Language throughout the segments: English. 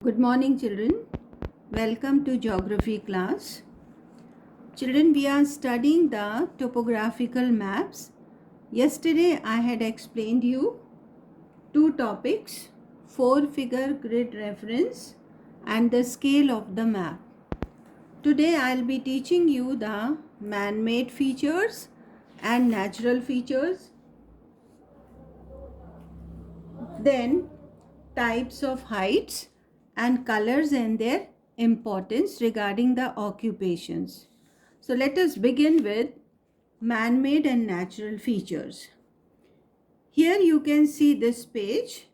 Good morning, children. Welcome to geography class. Children, we are studying the topographical maps. Yesterday I had explained you two topics, four-figure grid reference and the scale of the map. Today I'll be teaching you the man-made features and natural features. Then types of heights and colors and their importance regarding the occupations. So let us begin with man-made and natural features. Here you can see this page.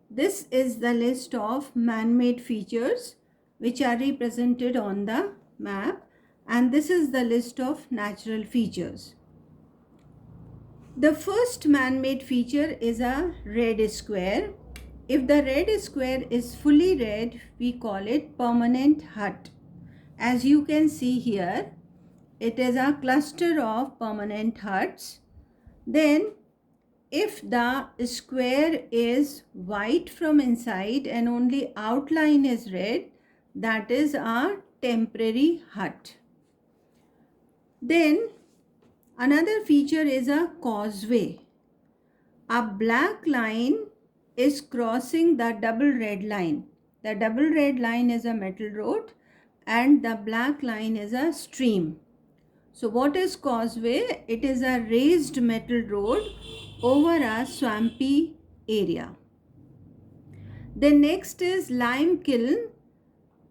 This is the list of man-made features which are represented on the map, and this is the list of natural features. The first man-made feature is a red square. If the red square is fully red, we call it permanent hut. As you can see here, it is a cluster of permanent huts. Then, if the square is white from inside and only outline is red, that is a temporary hut. Then, another feature is a causeway. A black line is crossing the double red line. The double red line is a metal road and the black line is a stream. So what is causeway? It is a raised metal road over a swampy area. The next is lime kiln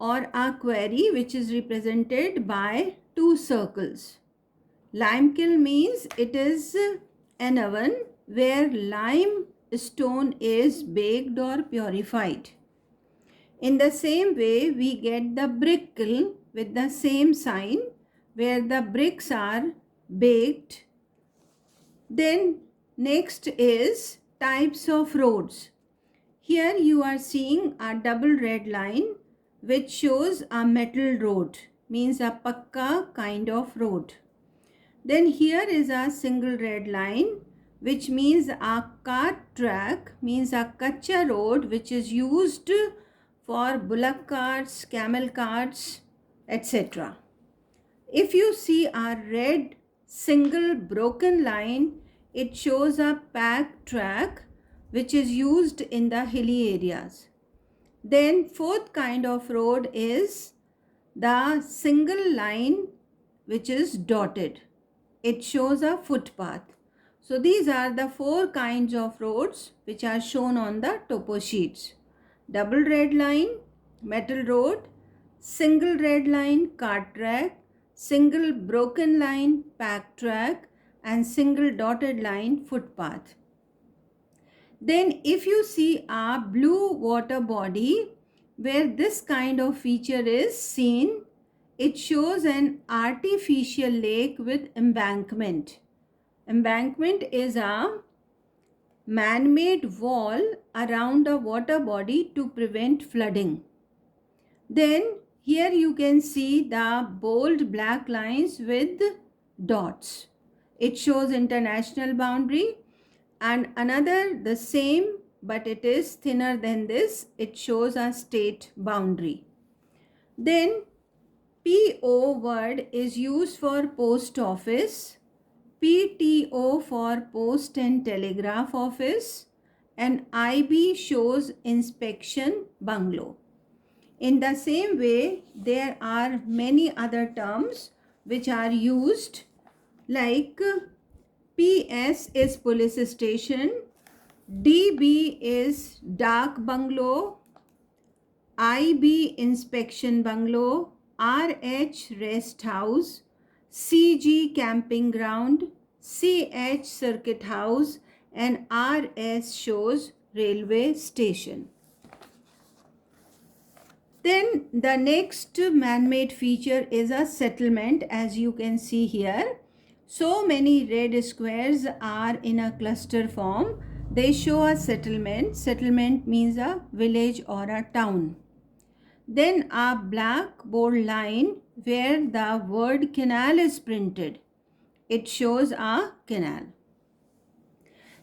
or a quarry, which is represented by two circles. Lime kiln means it is an oven where lime stone is baked or purified. In the same way, we get the brick kiln with the same sign where the bricks are baked. Then next is types of roads. Here you are seeing a double red line which shows a metal road, means a pakka kind of road. Then here is a single red line which means a cart track, means a kacha road which is used for bullock carts, camel carts, etc. If you see a red single broken line, it shows a pack track which is used in the hilly areas. Then fourth kind of road is the single line which is dotted. It shows a footpath. So these are the four kinds of roads which are shown on the topo sheets. Double red line, metal road, single red line, cart track, single broken line, pack track, and single dotted line, footpath. Then if you see a blue water body where this kind of feature is seen, it shows an artificial lake with embankment. Embankment is a man-made wall around a water body to prevent flooding. Then here you can see the bold black lines with dots. It shows international boundary, and another the same but it is thinner than this. It shows a state boundary. Then PO word is used for post office, PTO for post and telegraph office, and IB shows inspection bungalow. In the same way, there are many other terms which are used, like PS is police station, DB is dark bungalow, IB inspection bungalow, RH rest house, CG camping ground, CH circuit house, and RS shows railway station. Then the next man-made feature is a settlement. As you can see here, so many red squares are in a cluster form. They show a settlement. Settlement means a village or a town. Then a black bold line where the word canal is printed. It shows a canal.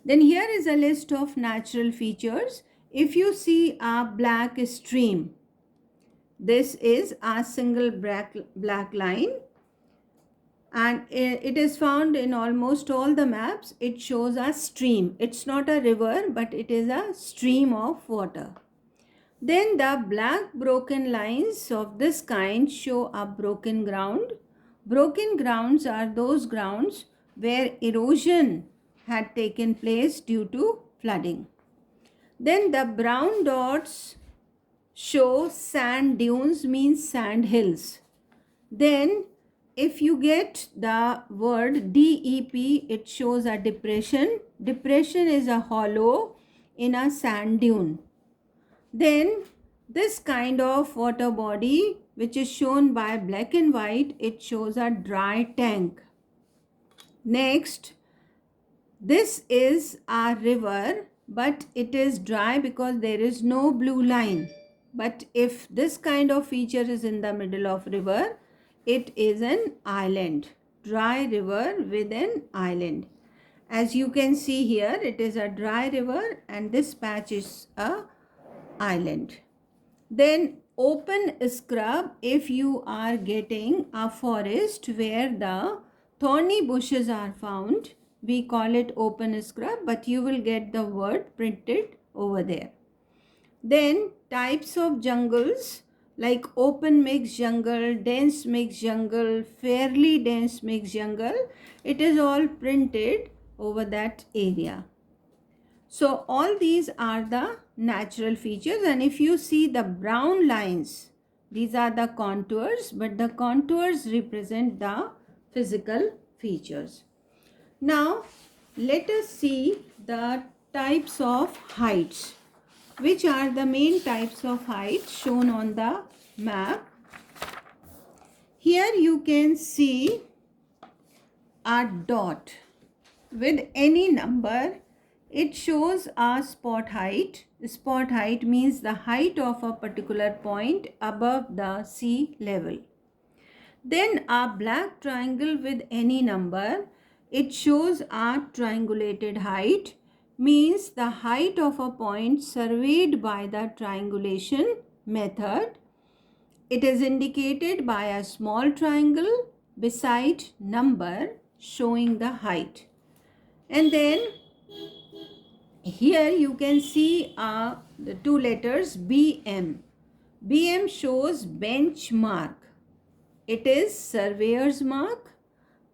Then here is a list of natural features. If you see a black stream, This is a single black line, and it is found in almost all the maps. It shows a stream. It's not a river, but it is a stream of water. Then the black broken lines of this kind show a broken ground. Broken grounds are those grounds where erosion had taken place due to flooding. Then the brown dots show sand dunes, means sand hills. Then if you get the word DEP, it shows a depression. Depression is a hollow in a sand dune. Then this kind of water body, which is shown by black and white, it shows a dry tank. Next, this is a river, but it is dry because there is no blue line. But if this kind of feature is in the middle of river, it is an island. Dry river with an island. As you can see here, it is a dry river and this patch is a island. Then open scrub, if you are getting a forest where the thorny bushes are found, we call it open scrub, but you will get the word printed over there. Then types of jungles like open mixed jungle, dense mixed jungle, fairly dense mixed jungle, it is all printed over that area. So all these are the natural features, and if you see the brown lines, these are the contours, but the contours represent the physical features. Now let us see the types of heights. Which are the main types of heights shown on the map? Here you can see a dot with any number. It shows a spot height. Spot height means the height of a particular point above the sea level. Then a black triangle with any number. It shows a triangulated height, means the height of a point surveyed by the triangulation method. It is indicated by a small triangle beside number showing the height. And then here you can see the two letters BM. BM shows benchmark. It is surveyor's mark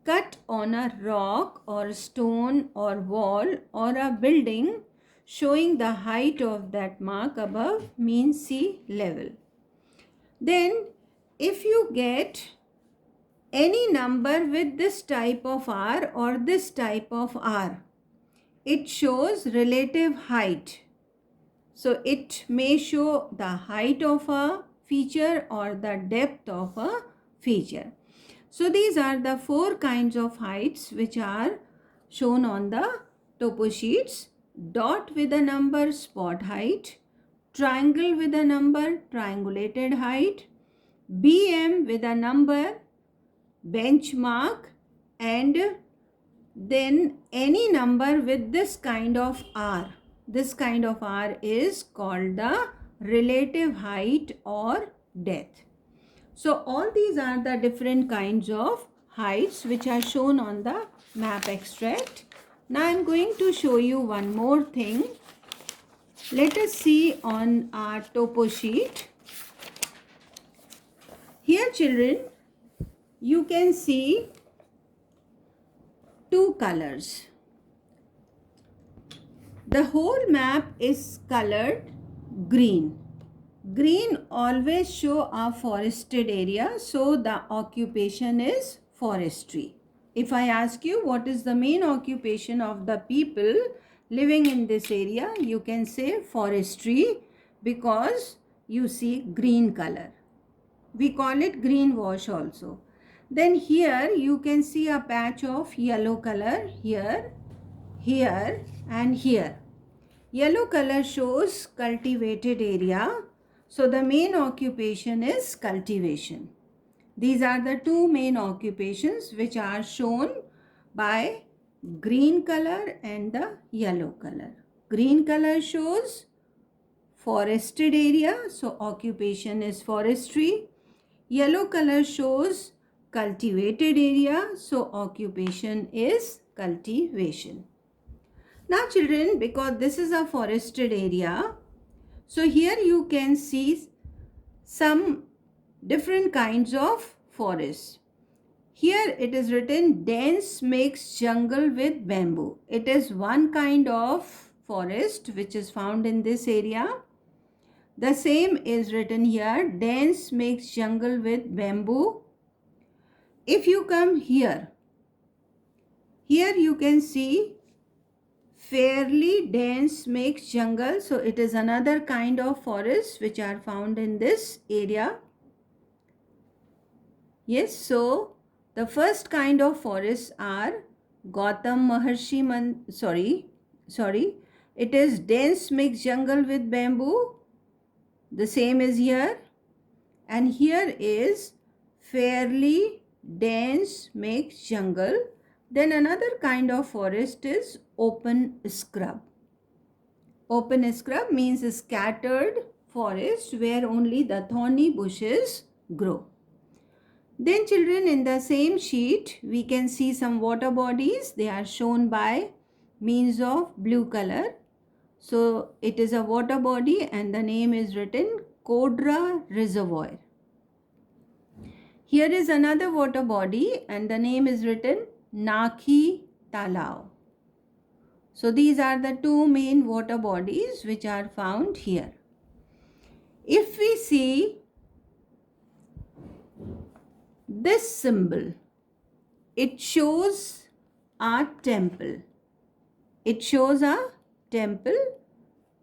cut on a rock or stone or wall or a building, showing the height of that mark above mean sea level. Then if you get any number with this type of R or this type of R, it shows relative height. So it may show the height of a feature or the depth of a feature. So these are the four kinds of heights which are shown on the topo sheets. Dot with a number, spot height. Triangle with a number, triangulated height. BM with a number, benchmark. And then any number with this kind of R. This kind of R is called the relative height or depth. So all these are the different kinds of heights which are shown on the map extract. Now I am going to show you one more thing. Let us see on our topo sheet. Here children, you can see two colors. The whole map is colored green. Green always show a forested area, so the occupation is forestry. If I ask you what is the main occupation of the people living in this area, you can say forestry because you see green color. We call it green wash also. Then here you can see a patch of yellow color here, here and here. Yellow color shows cultivated area. So the main occupation is cultivation. These are the two main occupations which are shown by green color and the yellow color. Green color shows forested area, so occupation is forestry. Yellow color shows cultivated area, so occupation is cultivation. Now children, because this is a forested area, so here you can see some different kinds of forests. Here it is written dense mixed jungle with bamboo. It is one kind of forest which is found in this area. The same is written here, dense mixed jungle with bamboo. If you come here you can see fairly dense mixed jungle. So it is another kind of forest which are found in this area. Yes, so the first kind of forests are Gautam Maharshi it is dense mixed jungle with bamboo. The same is here. And here is fairly dense mixed jungle. Then another kind of forest is open scrub. Open scrub means a scattered forest where only the thorny bushes grow. Then children, in the same sheet we can see some water bodies. They are shown by means of blue color. So it is a water body and the name is written Kodra Reservoir. Here is another water body and the name is written Nakhi Talao. So these are the two main water bodies which are found here. If we see this symbol, it shows a temple. It shows a temple.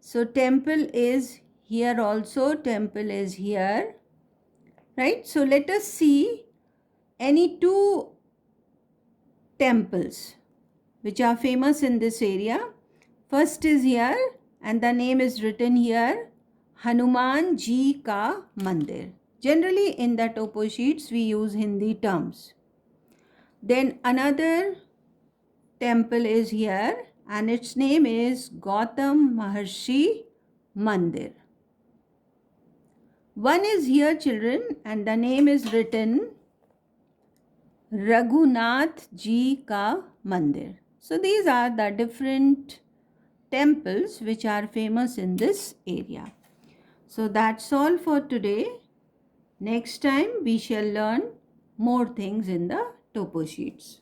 So temple is here also, temple is here, right? So let us see any two temples which are famous in this area. First is here and the name is written here, Hanuman Ji Ka Mandir. Generally in the topo sheets we use Hindi terms. Then another temple is here and its name is Gautam Maharshi Mandir. One is here children and the name is written Raghunath Ji Ka Mandir. So these are the different temples which are famous in this area. So that's all for today. Next time we shall learn more things in the topo sheets.